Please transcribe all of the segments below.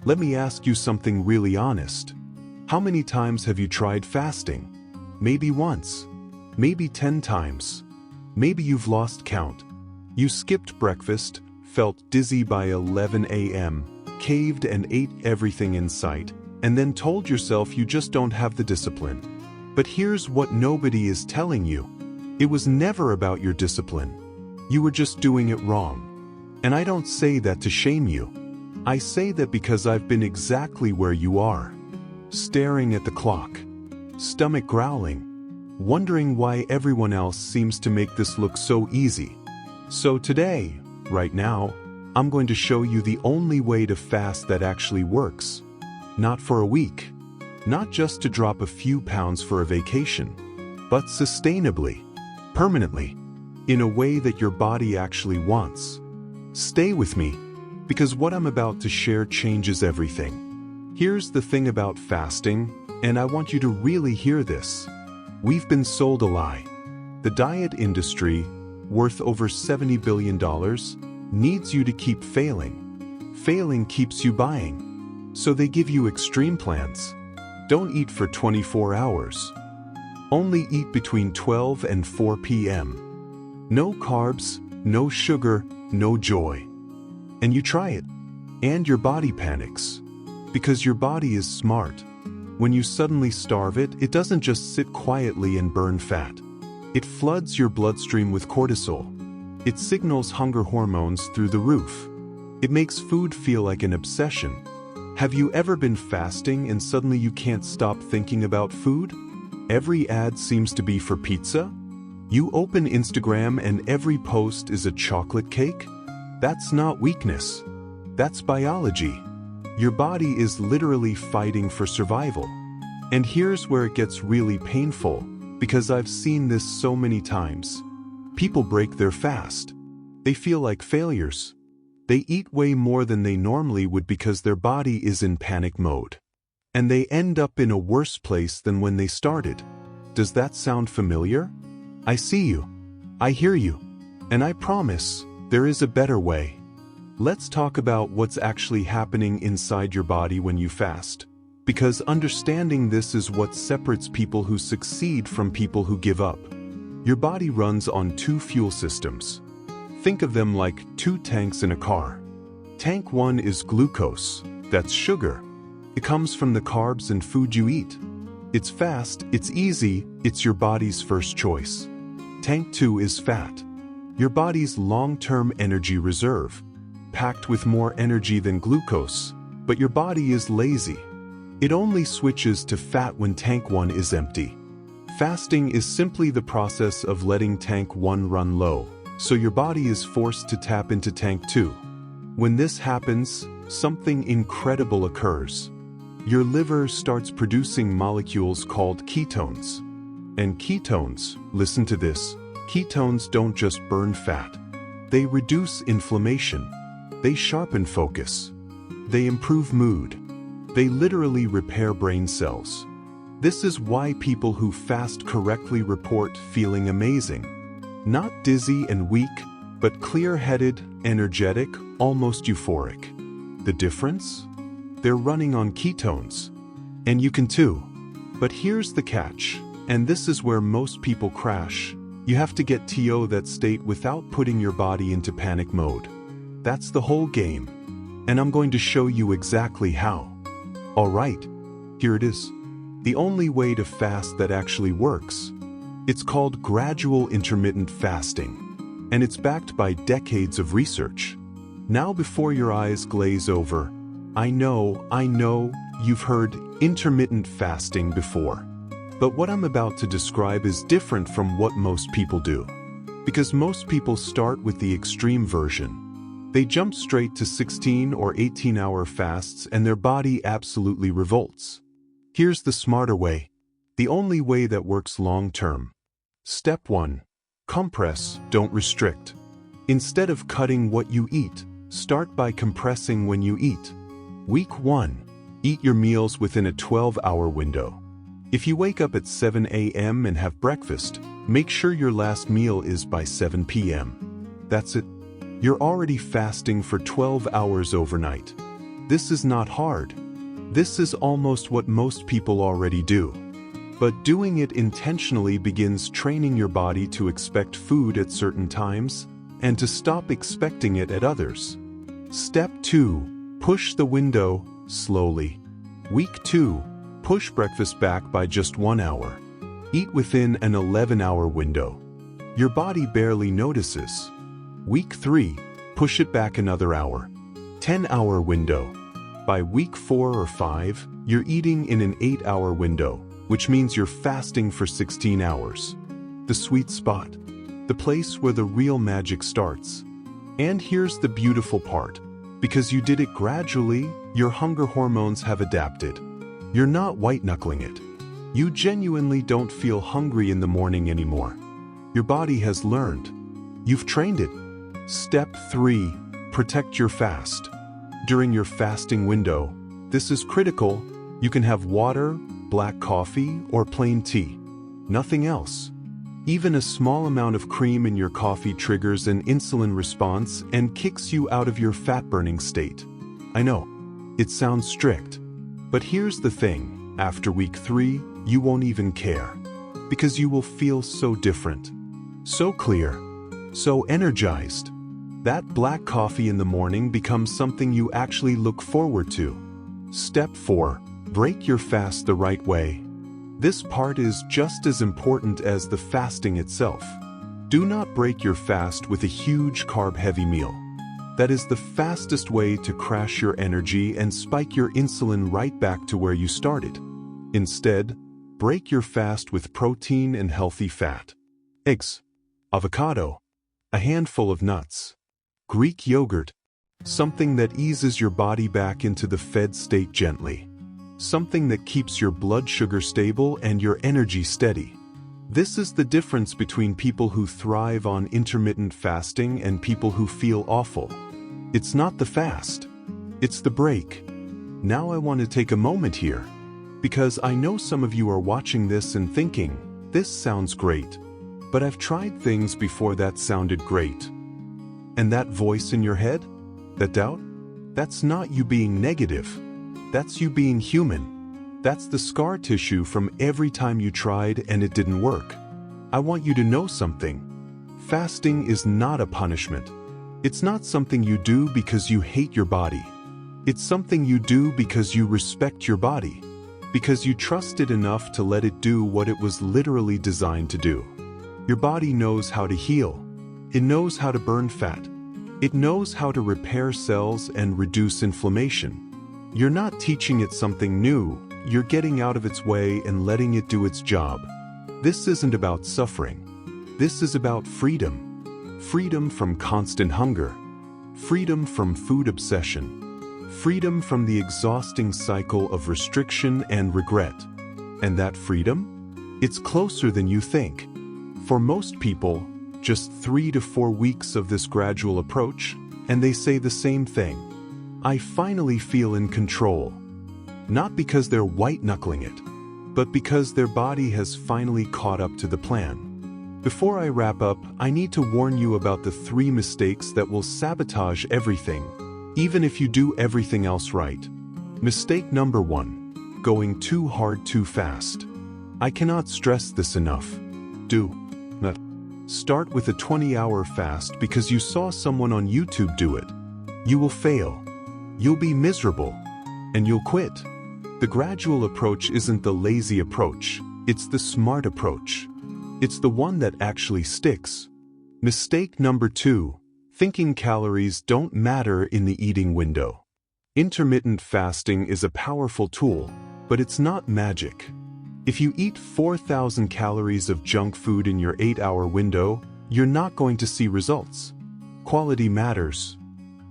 Let me ask you something really honest. How many times have you tried fasting? Maybe once. Maybe 10 times. Maybe you've lost count. You skipped breakfast, felt dizzy by 11 a.m., caved and ate everything in sight, and then told yourself you just don't have the discipline. But here's what nobody is telling you. It was never about your discipline. You were just doing it wrong. And I don't say that to shame you. I say that because I've been exactly where you are. Staring at the clock. Stomach growling. Wondering why everyone else seems to make this look so easy. So today, right now, I'm going to show you the only way to fast that actually works. Not for a week. Not just to drop a few pounds for a vacation. But sustainably. Permanently. In a way that your body actually wants. Stay with me. Because what I'm about to share changes everything. Here's the thing about fasting, and I want you to really hear this. We've been sold a lie. The diet industry, worth over $70 billion, needs you to keep failing. Failing keeps you buying. So they give you extreme plans. Don't eat for 24 hours. Only eat between 12 and 4 p.m. No carbs, no sugar, no joy. And you try it. And your body panics. Because your body is smart. When you suddenly starve it, it doesn't just sit quietly and burn fat. It floods your bloodstream with cortisol. It signals hunger hormones through the roof. It makes food feel like an obsession. Have you ever been fasting and suddenly you can't stop thinking about food? Every ad seems to be for pizza? You open Instagram and every post is a chocolate cake? That's not weakness. That's biology. Your body is literally fighting for survival. And here's where it gets really painful, because I've seen this so many times. People break their fast. They feel like failures. They eat way more than they normally would because their body is in panic mode. And they end up in a worse place than when they started. Does that sound familiar? I see you. I hear you. And I promise, there is a better way. Let's talk about what's actually happening inside your body when you fast. Because understanding this is what separates people who succeed from people who give up. Your body runs on two fuel systems. Think of them like two tanks in a car. Tank 1 is glucose, that's sugar. It comes from the carbs and food you eat. It's fast, it's easy, it's your body's first choice. Tank 2 is fat. Your body's long-term energy reserve, packed with more energy than glucose, but your body is lazy. It only switches to fat when tank 1 is empty. Fasting is simply the process of letting tank 1 run low, so your body is forced to tap into tank 2. When this happens, something incredible occurs. Your liver starts producing molecules called ketones. And ketones, listen to this, ketones don't just burn fat. They reduce inflammation. They sharpen focus. They improve mood. They literally repair brain cells. This is why people who fast correctly report feeling amazing. Not dizzy and weak, but clear-headed, energetic, almost euphoric. The difference? They're running on ketones. And you can too. But here's the catch, and this is where most people crash. You have to get to that state without putting your body into panic mode. That's the whole game. And I'm going to show you exactly how. Alright, here it is. The only way to fast that actually works. It's called gradual intermittent fasting. And it's backed by decades of research. Now before your eyes glaze over, I know, you've heard intermittent fasting before. But what I'm about to describe is different from what most people do. Because most people start with the extreme version. They jump straight to 16 or 18-hour fasts and their body absolutely revolts. Here's the smarter way. The only way that works long-term. Step 1. Compress, don't restrict. Instead of cutting what you eat, start by compressing when you eat. Week 1. Eat your meals within a 12-hour window. If you wake up at 7 a.m. and have breakfast, make sure your last meal is by 7 p.m. That's it. You're already fasting for 12 hours overnight. This is not hard. This is almost what most people already do. But doing it intentionally begins training your body to expect food at certain times and to stop expecting it at others. Step 2. Push the window slowly. Week 2. Push breakfast back by just 1 hour. Eat within an 11-hour window. Your body barely notices. Week 3. Push it back another hour. 10-hour window. By week 4 or 5, you're eating in an 8-hour window, which means you're fasting for 16 hours. The sweet spot. The place where the real magic starts. And here's the beautiful part. Because you did it gradually, your hunger hormones have adapted. You're not white-knuckling it. You genuinely don't feel hungry in the morning anymore. Your body has learned. You've trained it. Step 3. Protect your fast. During your fasting window, this is critical. You can have water, black coffee, or plain tea. Nothing else. Even a small amount of cream in your coffee triggers an insulin response and kicks you out of your fat-burning state. I know, it sounds strict. But here's the thing, after week 3, you won't even care. Because you will feel so different. So clear. So energized. That black coffee in the morning becomes something you actually look forward to. Step 4. Break your fast the right way. This part is just as important as the fasting itself. Do not break your fast with a huge carb-heavy meal. That is the fastest way to crash your energy and spike your insulin right back to where you started. Instead, break your fast with protein and healthy fat. Eggs, avocado, a handful of nuts, Greek yogurt, something that eases your body back into the fed state gently. Something that keeps your blood sugar stable and your energy steady. This is the difference between people who thrive on intermittent fasting and people who feel awful. It's not the fast. It's the break. Now I want to take a moment here, because I know some of you are watching this and thinking, this sounds great, but I've tried things before that sounded great. And that voice in your head? That doubt? That's not you being negative. That's you being human. That's the scar tissue from every time you tried and it didn't work. I want you to know something. Fasting is not a punishment. It's not something you do because you hate your body. It's something you do because you respect your body. Because you trust it enough to let it do what it was literally designed to do. Your body knows how to heal. It knows how to burn fat. It knows how to repair cells and reduce inflammation. You're not teaching it something new, you're getting out of its way and letting it do its job. This isn't about suffering. This is about freedom. Freedom from constant hunger. Freedom from food obsession. Freedom from the exhausting cycle of restriction and regret. And that freedom? It's closer than you think. For most people, just 3 to 4 weeks of this gradual approach, and they say the same thing. I finally feel in control. Not because they're white-knuckling it, but because their body has finally caught up to the plan. Before I wrap up, I need to warn you about the 3 mistakes that will sabotage everything, even if you do everything else right. Mistake number 1. Going too hard too fast. I cannot stress this enough. Do not start with a 20-hour fast because you saw someone on YouTube do it. You will fail. You'll be miserable. And you'll quit. The gradual approach isn't the lazy approach. It's the smart approach. It's the one that actually sticks. Mistake number 2. Thinking calories don't matter in the eating window. Intermittent fasting is a powerful tool, but it's not magic. If you eat 4,000 calories of junk food in your 8-hour window, you're not going to see results. Quality matters.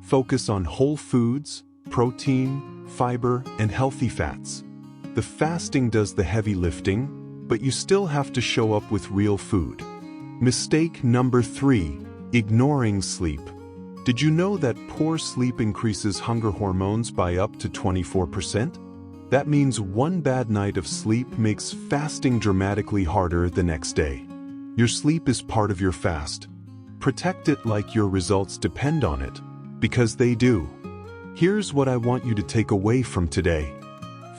Focus on whole foods, protein, fiber, and healthy fats. The fasting does the heavy lifting, but you still have to show up with real food. Mistake number 3. Ignoring sleep. Did you know that poor sleep increases hunger hormones by up to 24%? That means one bad night of sleep makes fasting dramatically harder the next day. Your sleep is part of your fast. Protect it like your results depend on it, because they do. Here's what I want you to take away from today.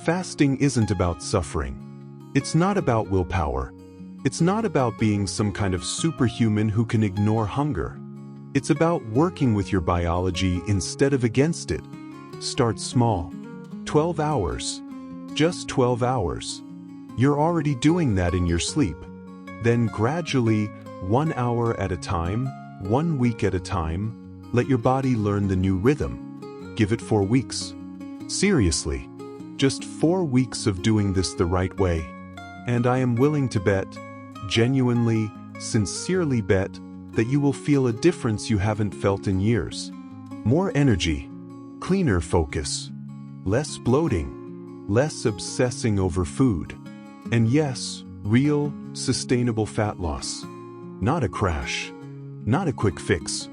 Fasting isn't about suffering. It's not about willpower. It's not about being some kind of superhuman who can ignore hunger. It's about working with your biology instead of against it. Start small. 12 hours. Just 12 hours. You're already doing that in your sleep. Then gradually, 1 hour at a time, 1 week at a time, let your body learn the new rhythm. Give it 4 weeks. Seriously, just 4 weeks of doing this the right way. And I am willing to bet, genuinely, sincerely bet, that you will feel a difference you haven't felt in years. More energy, cleaner focus, less bloating, less obsessing over food. And yes, real, sustainable fat loss. Not a crash. Not a quick fix.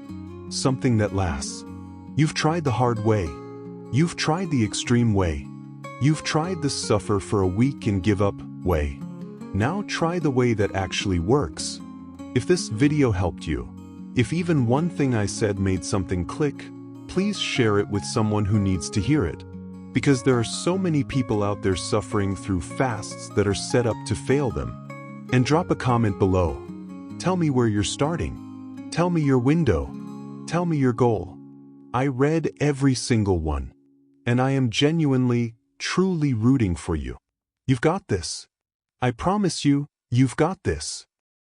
Something that lasts. You've tried the hard way. You've tried the extreme way. You've tried the suffer for a week and give up way. Now try the way that actually works. If this video helped you, if even one thing I said made something click, please share it with someone who needs to hear it. Because there are so many people out there suffering through fasts that are set up to fail them. And drop a comment below. Tell me where you're starting. Tell me your window. Tell me your goal. I read every single one. And I am genuinely, truly rooting for you. You've got this. I promise you, you've got this.